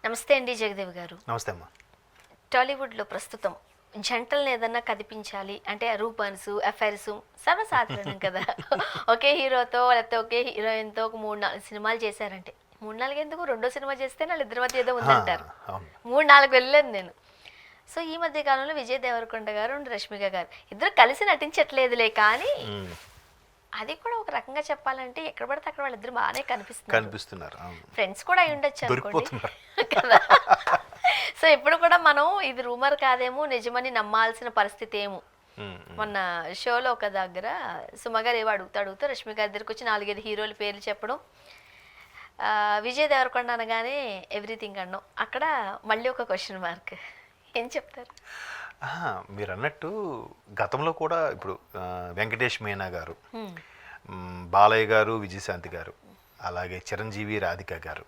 నమస్తే అండి జగదేవ్ గారు. నమస్తే అమ్మా. టాలీవుడ్లో ప్రస్తుతం జంటలను ఏదన్నా కదిపించాలి అంటే రూపన్స్, అఫైర్స్ సర్వసాధారణం కదా. ఒకే హీరోతో లేకపోతే ఒకే హీరోయిన్తో ఒక 3-4 సినిమాలు చేశారంటే 3-4 ఎందుకు రెండో సినిమా చేస్తే వాళ్ళిద్దరి మధ్య ఏదో ఉందంటారు. అవును. 3-4 వెళ్ళాను నేను. సో ఈ మధ్య కాలంలో విజయ్ దేవరకొండ గారు అండ్ రష్మిక గారు ఇద్దరు కలిసి నటించట్లేదులే, కానీ అది కూడా ఒక రకంగా చెప్పాలంటే ఎక్కడ పడితే అక్కడ వాళ్ళిద్దరు బాగానే కనిపిస్తున్నారు. ఫ్రెండ్స్ కూడా అయి ఉండొచ్చు అనుకోండి కదా. సో ఇప్పుడు కూడా మనం ఇది రూమర్ కాదేమో నిజమని నమ్మాల్సిన పరిస్థితి ఏమో. మొన్న షోలో ఒక దగ్గర సుమగారు ఏవో అడుగుతూ రష్మిక గారి దగ్గరికి వచ్చి 4-5 హీరోల పేర్లు చెప్పడం, విజయ్ దేవరకొండ అనగానే ఎవ్రీథింగ్ అన్నాం. అక్కడ మళ్ళీ ఒక క్వశ్చన్ మార్క్. ఏం చెప్తారు? మీరు అన్నట్టు గతంలో కూడా ఇప్పుడు వెంకటేష్ మీనా గారు, బాలయ్య గారు, విజయశాంతి గారు, అలాగే చిరంజీవి, రాధిక గారు,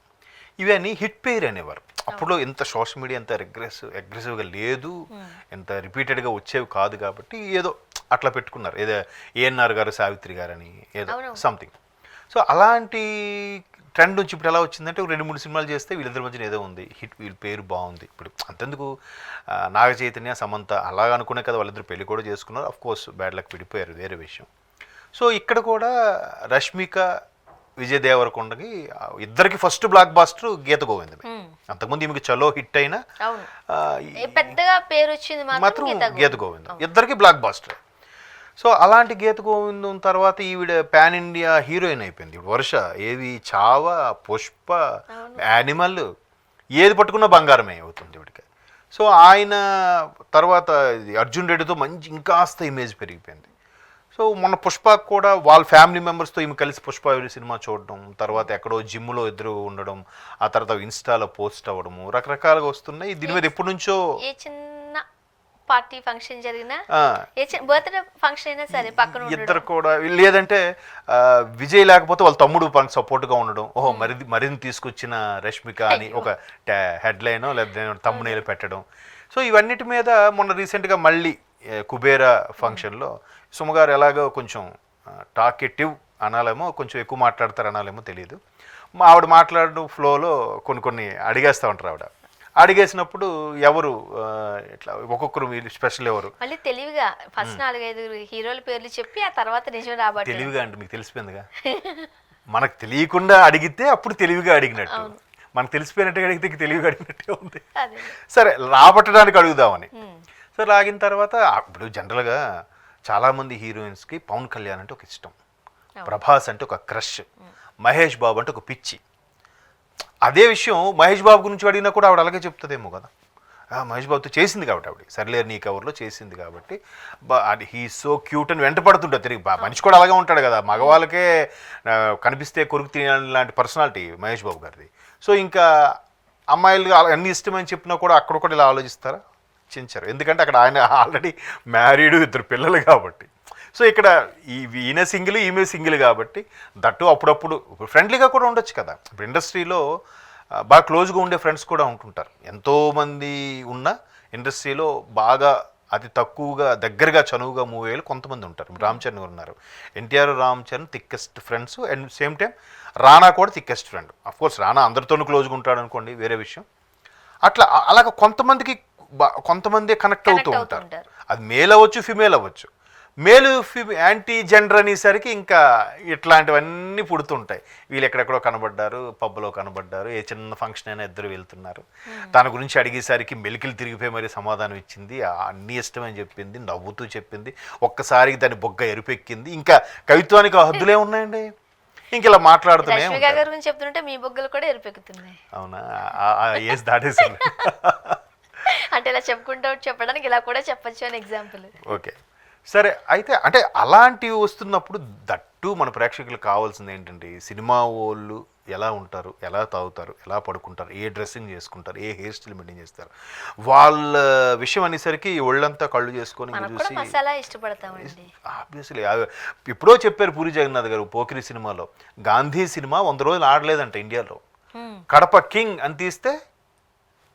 ఇవన్నీ హిట్ పేర్ అనేవారు. అప్పుడు ఇంత సోషల్ మీడియా ఎంత అగ్రెసివ్గా లేదు, ఎంత రిపీటెడ్గా వచ్చేవి కాదు కాబట్టి ఏదో అట్లా పెట్టుకున్నారు. ఏదో ఏఎన్ఆర్ గారు, సావిత్రి గారు అని ఏదో సంథింగ్. సో అలాంటి ట్రెండ్ నుంచి ఇప్పుడు ఎలా వచ్చిందంటే 2-3 సినిమాలు చేస్తే వీళ్ళిద్దరి మధ్యన ఏదో ఉంది, హిట్, వీళ్ళ పేరు బాగుంది. ఇప్పుడు అంతెందుకు నాగ చైతన్య, సమంత అలాగ అనుకునే కదా వాళ్ళిద్దరు పెళ్లి కూడా చేసుకున్నారు. అఫ్ కోర్స్ బ్యాడ్ లక్ విడిపోయారు, వేరే విషయం. సో ఇక్కడ కూడా రష్మిక, విజయ్ దేవరకొండకి ఇద్దరికి ఫస్ట్ బ్లాక్ బాస్టర్ గీత గోవిందమే. అంతకుముందు ఈమెకి చలో హిట్ అయినా పెద్దగా పేరు వచ్చింది మాత్రం గీత గోవిందం, ఇద్దరికి బ్లాక్ బాస్టర్. సో అలాంటి గీత గోవిందం తర్వాత ఈవిడ పాన్ ఇండియా హీరోయిన్ అయిపోయింది. ఇప్పుడు వర్ష ఏవి చావా, పుష్ప, యానిమల్, ఏది పట్టుకున్నా బంగారమే అవుతుంది ఇవిడికి. సో ఆయన తర్వాత అర్జున్ రెడ్డితో మంచి ఇంకాస్త ఇమేజ్ పెరిగిపోయింది. సో మొన్న పుష్పకు కూడా వాళ్ళ ఫ్యామిలీ మెంబర్స్తో ఈమె కలిసి పుష్ప సినిమా చూడడం, తర్వాత ఎక్కడో జిమ్లో ఇద్దరు ఉండడం, ఆ తర్వాత ఇన్స్టాలో పోస్ట్ అవ్వడము, రకరకాలుగా వస్తున్నాయి. దీని మీద ఎప్పటి నుంచో పార్టీ ఫంక్షన్ జరిగినా, బర్త్డే ఫంక్షన్ అయినా సరే పక్కన ఇద్దరు కూడా, లేదంటే విజయ్ లేకపోతే వాళ్ళ తమ్ముడు సపోర్ట్గా ఉండడం, ఓహో మరిన్ని తీసుకొచ్చిన రష్మిక అని ఒక హెడ్లైన్ లేదా తమ్మునేలు పెట్టడం. సో ఇవన్నిటి మీద మొన్న రీసెంట్గా మళ్ళీ కుబేరా ఫంక్షన్లో సుమగారు ఎలాగో కొంచెం టాకెటివ్ అనాలేమో, కొంచెం ఎక్కువ మాట్లాడతారు అనాలేమో తెలియదు, ఆవిడ మాట్లాడడం ఫ్లోలో కొన్ని అడిగేస్తూ ఉంటారు. ఆవిడ అడిగేసినప్పుడు ఎవరు ఇట్లా ఒక్కొక్కరు స్పెషల్ ఎవరు మళ్ళీ తెలివిగా ఫస్ట్ 4-5 హీరోల పేర్లు చెప్పి ఆ తర్వాత నిజం రాబట్టి తెలివిగా అంటే మీకు తెలిసిపోయిందిగా. మనకు తెలియకుండా అడిగితే అప్పుడు తెలివిగా అడిగినట్టు, మనకు తెలిసిపోయినట్టుగా అడిగితే తెలివిగా అడిగినట్టే ఉంది. సరే రాబట్టడానికి అడుగుదామని. సో లాగిన తర్వాత ఇప్పుడు జనరల్గా చాలామంది హీరోయిన్స్కి పవన్ కళ్యాణ్ అంటే ఒక ఇష్టం, ప్రభాస్ అంటే ఒక క్రష్, మహేష్ బాబు అంటే ఒక పిచ్చి. అదే విషయం మహేష్ బాబు గురించి అడిగినా కూడా ఆవిడ అలాగే చెప్తుందేమో కదా. మహేష్ బాబుతో చేసింది కాబట్టి ఆవిడ సర్లేరు నీ కవర్లో చేసింది కాబట్టి అది హీ సో క్యూట్ అని వెంట పడుతుంటాడు తిరిగి. మనిషి కూడా అలాగే ఉంటాడు కదా, మగవాళ్ళకే కనిపిస్తే కొరుకు తినే లాంటి పర్సనాలిటీ మహేష్ బాబు గారిది. సో ఇంకా అమ్మాయిలు అన్ని ఇష్టమని చెప్పినా కూడా అక్కడ కూడా ఇలా ఆలోచిస్తారా? చించారు. ఎందుకంటే అక్కడ ఆయన ఆల్రెడీ మ్యారీడ్, 2 పిల్లలు కాబట్టి. సో ఇక్కడ ఈయన సింగిల్, ఈమె సింగిల్ కాబట్టి దట్టు అప్పుడప్పుడు ఫ్రెండ్లీగా కూడా ఉండొచ్చు కదా. ఇప్పుడు ఇండస్ట్రీలో బాగా క్లోజ్గా ఉండే ఫ్రెండ్స్ కూడా ఉంటుంటారు. ఎంతోమంది ఉన్న ఇండస్ట్రీలో బాగా అతి తక్కువగా దగ్గరగా చనువుగా మూవ్ అయ్యేలు కొంతమంది ఉంటారు. రామ్ చరణ్ ఉన్నారు, NTR, Ram Charan thickest friends. And same time రానా కూడా థిక్కెస్ట్ ఫ్రెండ్. అఫ్కోర్స్ రానా అందరితోనూ క్లోజ్గా ఉంటాడు అనుకోండి, వేరే విషయం. అలాగ కొంతమంది కనెక్ట్ అవుతూ ఉంటారు. అది మేల్ అవ్వచ్చు, ఫిమేల్ అవ్వచ్చు. మేలు యాంటీ జెండర్ అనేసరికి ఇంకా ఇట్లాంటివన్నీ పుడుతుంటాయి. వీళ్ళు ఎక్కడెక్కడో కనబడ్డారు, పబ్లో కనబడ్డారు, ఏ చిన్న ఫంక్షన్ అయినా ఇద్దరు వెళ్తున్నారు. తన గురించి అడిగేసరికి మెలికలు తిరిగిపోయి మరి సమాధానం ఇచ్చింది, అన్నీ ఇష్టమని చెప్పింది, నవ్వుతూ చెప్పింది. ఒక్కసారికి దాని బొగ్గ ఎరుపెక్కింది. ఇంకా కవిత్వానికి హద్దులే ఉన్నాయండి. ఇంక ఇలా మాట్లాడుతూనే చెప్తుంటే మీ బొగ్గలు కూడా ఎరుపెక్కుతున్నాయి. అవునా? ఏజ్ దాటేసాను అంటే ఇలా చెప్పుకుంటూ చెప్పడానికి ఇలా కూడా చెప్పచ్చు అని ఎగ్జాంపుల్. ఓకే సరే. అయితే అంటే అలాంటివి వస్తున్నప్పుడు దట్టు మన ప్రేక్షకులకు కావాల్సింది ఏంటంటే సినిమా వాళ్ళు ఎలా ఉంటారు, ఎలా తాగుతారు, ఎలా పడుకుంటారు, ఏ డ్రెస్సింగ్ చేసుకుంటారు, ఏ హెయిర్ స్టైల్ మెయింటైన్ చేస్తారు, వాళ్ళ విషయం అనేసరికి ఒళ్ళంతా కళ్ళు చేసుకొని చూసి ఆబ్వియస్లీ ఎప్పుడో చెప్పారు పూరి జగన్నాథ్ గారు పోకిరి సినిమాలో, గాంధీ సినిమా 100 రోజులు ఆడలేదంట ఇండియాలో, కడప కింగ్ అని తీస్తే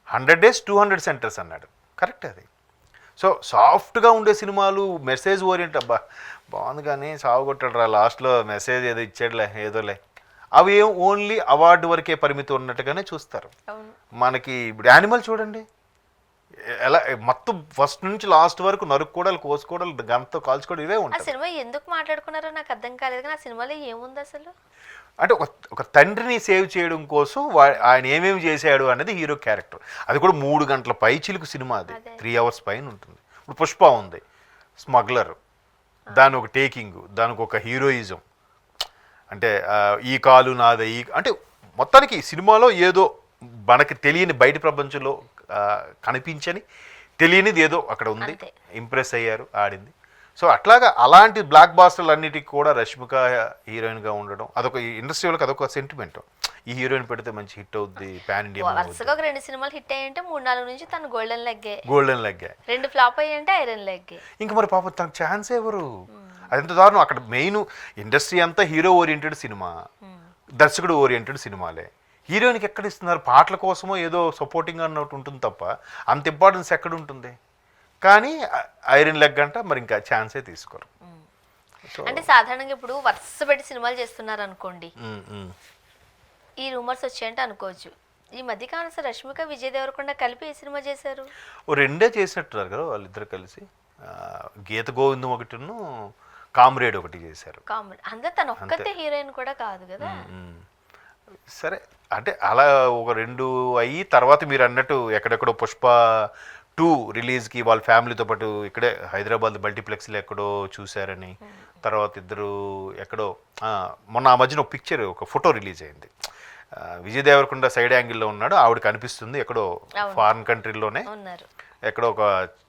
100 days 200 centers అన్నాడు. కరెక్ట్ అది. సో సాఫ్ట్గా ఉండే సినిమాలు, మెసేజ్ ఓరియంట్, అబ్బా బాగుంది కానీ సాగు కొట్టాడు రా లాస్ట్లో మెసేజ్ ఏదో ఇచ్చాడులే ఏదోలే అవి ఏం ఓన్లీ అవార్డు వరకే పరిమితి ఉన్నట్టుగానే చూస్తారు. అవును. మనకి ఇప్పుడు యానిమల్ చూడండి, ఎలా మొత్తం ఫస్ట్ నుంచి లాస్ట్ వరకు నరుక్కోవడాలు, కోసుకోవడాలు, గంతో కాల్చుకోవడం ఇవే ఆ ఉంటాయి. సినిమా ఎందుకు మాట్లాడుకున్నారో నాకు అర్థం కాలేదు, కానీ ఆ సినిమాలో ఏముంది అసలు? అంటే ఒక తండ్రిని సేవ్ చేయడం కోసం ఆయన ఏమేమి చేశాడు అనేది హీరో క్యారెక్టర్. అది కూడా 3 గంటల పై చిలుకు సినిమా, అది 3 అవర్స్ పైన ఉంటుంది. ఇప్పుడు పుష్ప ఉంది, స్మగ్లర్, దాని ఒక టేకింగ్, దానికి ఒక హీరోయిజం, అంటే ఈ కాలు నాదే, అంటే మొత్తానికి సినిమాలో ఏదో మనకి తెలియని బయట ప్రపంచంలో కనిపించని తెలియనిది ఏదో అక్కడ ఉంది. ఇంప్రెస్ అయ్యారు, ఆడింది. సో అట్లాగా అలాంటి బ్లాక్ బాస్టర్లు అన్నిటికీ కూడా రష్మిక హీరోయిన్గా ఉండడం అదొక ఇండస్ట్రీ వాళ్ళకి అదొక సెంటిమెంట్. ఈ హీరోయిన్ పెడితే మంచి హిట్ అవుద్ది, పాన్ ఇండియా. వరుసగా ఒక 2 సినిమాలు హిట్ అయ్యంటే 3-4 నుంచి తను గోల్డెన్ లెగ్గే. 2 ఫ్లాప్ అయ్యంటే ఐరన్ లెగ్గే. ఇంకా మరి పాపం తనకు ఛాన్స్ ఎవరు? అదంత దారుణం. అక్కడ మెయిన్ ఇండస్ట్రీ అంతా హీరో ఓరియంటెడ్ సినిమా, దర్శకుడు ఓరియంటెడ్ సినిమాలే. హీరోయిన్కి ఎక్కడ ఇస్తున్నారు? పాటల కోసమో ఏదో సపోర్టింగ్ అన్నట్టు ఉంటుంది తప్ప అంత ఇంపార్టెన్స్ ఎక్కడ ఉంటుంది? కానీ ఐరన్ లెగ్ అంట మరి ఇంకా ఛాన్సే తీసుకోరు. అంటే సాధారణంగా ఇప్పుడు వరుస పెట్టి సినిమాలు చేస్తున్నారు అనుకోండి, ఈ రూమర్స్ వచ్చాయంటే అనుకోవచ్చు. ఈ మధ్యకాలం రష్మిక, విజయ్ దేవరకొండ కలిపి ఏ సినిమా చేశారు? 2 చేసినట్టున్నారు కదా వాళ్ళిద్దరు కలిసి. గీత గోవిందం ఒకటిను, కామ్రేడ్ ఒకటి చేశారు. కామ్రేడ్ అందరూ తను ఒక్కతే హీరోయిన్ కూడా కాదు కదా. సరే, అంటే అలా ఒక 2 అయ్యి తర్వాత మీరు అన్నట్టు ఎక్కడెక్కడో పుష్ప 2 రిలీజ్కి వాళ్ళ ఫ్యామిలీతో పాటు ఇక్కడే హైదరాబాద్ మల్టీప్లెక్స్లో ఎక్కడో చూశారని, తర్వాత ఇద్దరు ఎక్కడో మొన్న ఆ మధ్యన ఒక పిక్చర్, ఒక ఫోటో రిలీజ్ అయింది. విజయ్ దేవరకొండ సైడ్ యాంగిల్లో ఉన్నాడు, ఆవిడ కనిపిస్తుంది ఎక్కడో ఫారిన్ కంట్రీలోనే, ఎక్కడో ఒక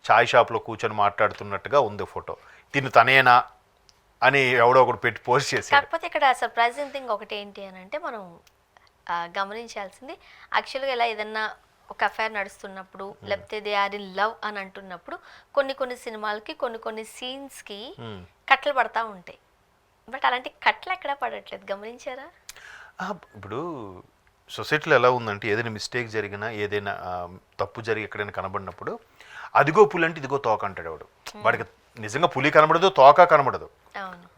చాయ్ షాప్లో కూర్చొని మాట్లాడుతున్నట్టుగా ఉంది ఫోటో. తనేనా అని ఎవడో ఒకటి పెట్టి పోస్ట్ చేసి. కాకపోతే ఇక్కడ సర్ప్రైజింగ్ థింగ్ ఒకటి ఏంటి అని అంటే, మనం గమనించాల్సింది యాక్చువల్గా ఇలా ఏదన్నా ఒక అఫైర్ నడుస్తున్నప్పుడు, లేకపోతే దే ఆర్ ఇన్ లవ్ అని అంటున్నప్పుడు కొన్ని సినిమాలకి కొన్ని సీన్స్కి కట్లు పడతా ఉంటాయి. బట్ అలాంటి కట్లు ఎక్కడా పడట్లేదు, గమనించారా? ఇప్పుడు సొసైటీలో ఎలా ఉందంటే, ఏదైనా మిస్టేక్ జరిగినా, ఏదైనా తప్పు జరిగి ఎక్కడైనా కనబడినప్పుడు అదిగో పులి అంటే ఇదిగో తోక అంటాడు వాడు. వాడికి నిజంగా పులి కనబడదు, తోక కనబడదు.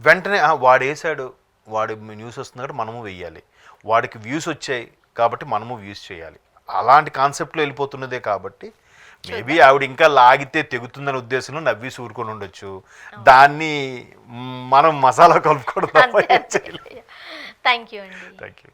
వెంటనే వాడేసాడు, వాడి న్యూస్ వస్తుంది కాబట్టి మనము వెయ్యాలి, వాడికి వ్యూస్ వచ్చాయి కాబట్టి మనము వ్యూస్ చేయాలి, అలాంటి కాన్సెప్ట్లో వెళ్ళిపోతున్నదే. కాబట్టి మేబీ ఆవిడ ఇంకా లాగితే తెగుతుందనే ఉద్దేశంలో నవ్వి ఊరుకొని ఉండొచ్చు. దాన్ని మనం మసాలా కలుపుకోవడం. థ్యాంక్ యూ అండి. Thank you.